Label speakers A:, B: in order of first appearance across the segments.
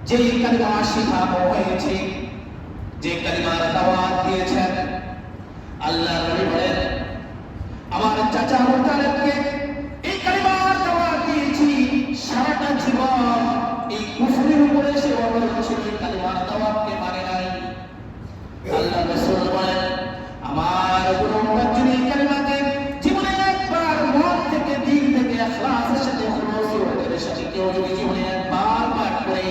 A: যেই কালিমা শিখানো হয়েছে, যে কালিমার দাওয়াত দিয়েছেন, আল্লাহ নবী বলেন আমার চাচা আবু তালেবকে এই কালিমার দাওয়াত দিয়েছি, সারাটা জীবন এই কুফরের উপরে সে অটল ছিল, এই কালিমার দাওয়াতকে মানে নাই। আল্লাহ রাসূল বলেন আমার কোনো উম্মত যদি এই কালিমাকে জীবনে একবার মন থেকে, দিল থেকে, ইখলাসের সাথে, খুলুসের সাথে কেউ যদি জীবনে একবার পাঠ করে,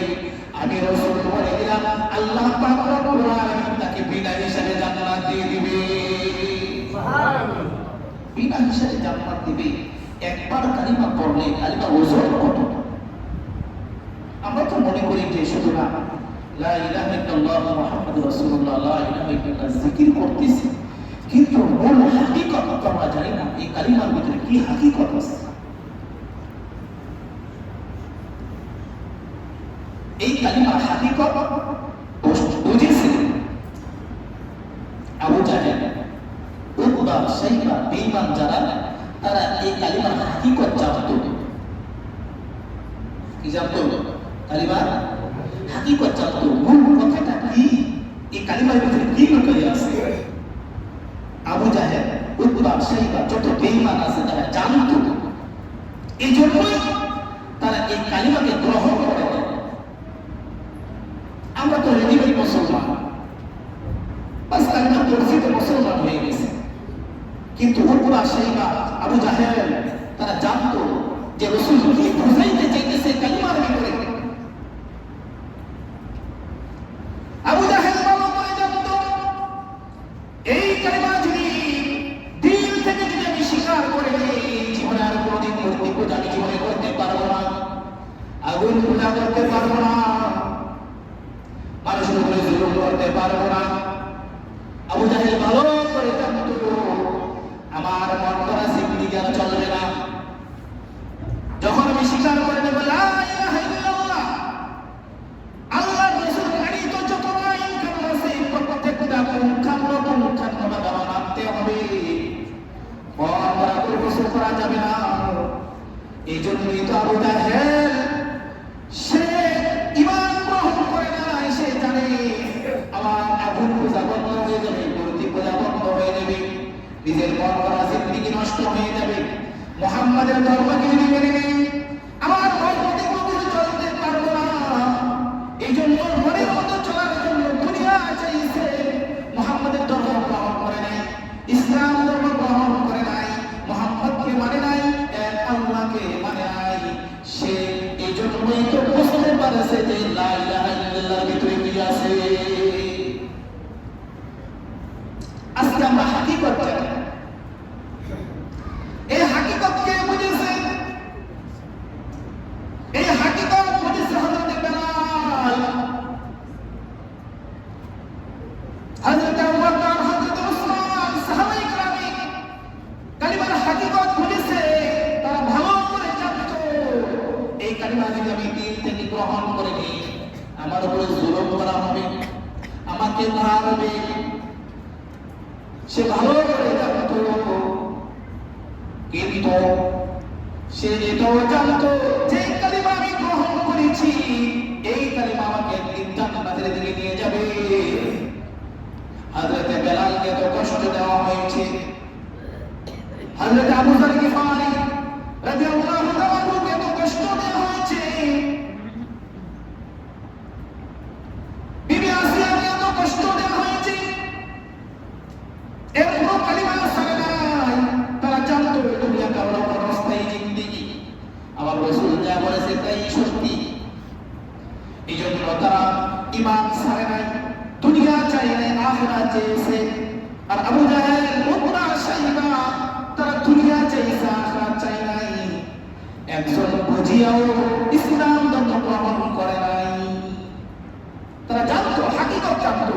A: আমি রাসূল বলে দিলাম আল্লাহ পাক রব্বুল আলামিন তাকে বিনা হিসাবে জান্নাত দিয়ে দিবে। সুবহানাল্লাহ, বিনা হিসাবে জান্নাত দিবে। একবার কালিমা পড়লে কালিমা ওজন কত! আমরা তো মনে করি যে শুধু না লা ইলাহা ইল্লাল্লাহ মুহাম্মাদুর রাসূলুল্লাহ, লা ইলাহা ইল্লাল্লাহ জিকির করতেছি, কিন্তু মূল হাকিকত তো আমরা জানি না এই কালিমার ভিতরে কি হাকিকত আছে। এই কালিমার হাকিকত বুঝেছিলেন আবু জাহেল, উতবা, শাইবা, বেঈমান যারা, তারা এই কালিমার হাকিকত জানতো। কি জানতো? কালিমার হাকিকত জানতো। মূল কথাটা কি, এই কালিমার ভিতরে কি লুকিয়ে আছে। আবু জাহেল, উতবা, শাইবা, যত বেঈমান আছে তারা জানতো। এই জন্যই তারা এই কালিমাকে গ্রহণ করে নেয়। আমরা তো রেডিমেড মুসলমান, বাস কালিমা পড়ছি তো মুসলমান হয়ে গেছে। কিন্তু উতবা, শাইবা, আবু জাহেল তারা জানতো যে রাসূল কি বুঝাইতে চাইতেছে কালিমার ভিতরে। আবু জাহেল ভালো করে জানতো এই কালিমা যদি দিল থেকে যদি আমি স্বীকার করে নিই, জীবনে আর কোনোদিন মূর্তি পূজা আমি জীবনে করতে পারবো না, আগুন পূজা করতে পারবো না, মানুষের উপরে জুলুম করতে পারবো না। আবু জাহেল ভালো করে জানতো আমার মন করা জিন্দেগি আর চলবে না। যখন আমি স্বীকার করে নেব লা ইলাহা ইল্লাল্লাহ, আল্লাহর রাসূল প্রেরিত যত আইন কানুন আছে প্রত্যেকটা পুঙ্খানুপুঙ্খভাবে আমার মানতে হবে, মন করা করে গোসল করা যাবে না। এই জন্যই তো আবু জাহেল সে ঈমান গ্রহণ করে নাই। সে জানে আমার আগুন পূজা বন্ধ হয়ে যাবে, মূর্তি পূজা বন্ধ হয়ে যাবে, নিজের মন করা জিন্দেগি নষ্ট হয়ে যাবে। মুহাম্মাদের ধর্মকে যদি মেনে নেই, আমার মন মতে কোনো কিছু চলতে পারবো না। এই জন্য মনের মতো চলার জন্য দুনিয়া চাইছে, মুহাম্মাদের ধর্ম গ্রহণ করে নাই, ইসলাম ধর্ম গ্রহণ করে নাই, মুহাম্মদকে মানে নাই, এক আল্লাহকে মানে নাই। সে এই জন্যই তো বুঝতে পারছে যে লা ইলাহা ইল্লাল্লাহর ভিতরে কি আছে। আজকে আমরা হাকিকত জানি। এই হাকিকত কে বুঝেছে? এই হাকিকত বুঝেছে হযরত বেলাল, হযরত আবু বকর, হযরত উসমান, সাহাবায়ে কেরাম কালিমার হাকিকত বুঝেছে। তারা ভালো করে জানতো এই কালিমা যদি আমি দিল থেকে গ্রহণ করে নিই, আমার উপরে জুলুম করা হবে, আমাকে মারবে। সে ভালো করে জানতো, কিন্তু সে এটাও জানতো যে কালিমা আমি গ্রহণ করেছি, এই কালিমা আমাকে একদিন জান্নাতের দিকে নিয়ে যাবে। হযরত বেলালকে তো কষ্ট দেওয়া হয়েছে, হযরত আবু যর গিফারি রাদিয়াল্লাহু তাআলা আনহুকে তো কষ্ট দেওয়া হয়েছে, বিবি আসিয়াকে তো কষ্ট দেওয়া হয়েছে। এরপর কালিমা ছাড়ে নাই। তারা জানতো দুনিয়া কারো অস্থায়ী জিন্দেগি, আমার রাসূল যা বলেছে তাই সত্যি। এই জন্য তারা ঈমান ছাড়ে নাই, দুনিয়া চাই নাই, আখিরাত চেয়েছে। আর আবু জাহেল, উতবা, শাইবা তারা দুনিয়া চাইছে, আখিরাত চাই নাই। একজন বুঝিয়াও ইসলাম ধর্ম গ্রহণ করে নাই। তারা জানতো, হাকিকত জানতো।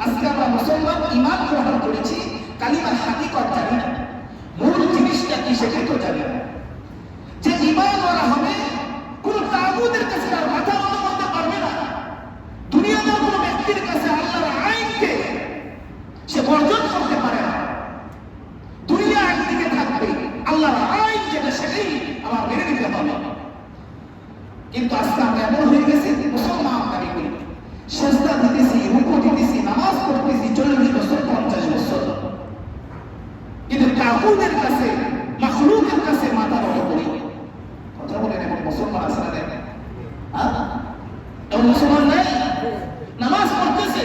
A: আজকে আমরা মুসলমান ঈমান গ্রহণ করেছি, কালিমার হাকিকত জানি না, মূল জিনিসটা কি সেটাই তো জানি না। যে ঈমান ওরা হবে, কোন তাগুতের কাছে আর মাথা নত করতে পারবে না। দুনিয়ার কোন ব্যক্তির কাছে আল্লাহর আইনকে সে বর্জন করতে পারে না। দুনিয়া একদিকে থাকবে, আল্লাহর আইন যেটা সেটাই আমার মেনে নিতে হবে। কিন্তু আজকে আমরা এমন হয়ে গেছি, মুসলমান করি, সেজদা দিতেছি, রুকু দিতেছি, নামাজ পড়তেছি 40 বছর 50 বছর, কিন্তু তাগুতের কাছে, মাখলুকের কাছে মাথা নত করি। কথা বলেন, এমন মুসলমান আছে না? হ্যাঁ, এমন মুসলমান নাই? নামাজ পড়তেছে,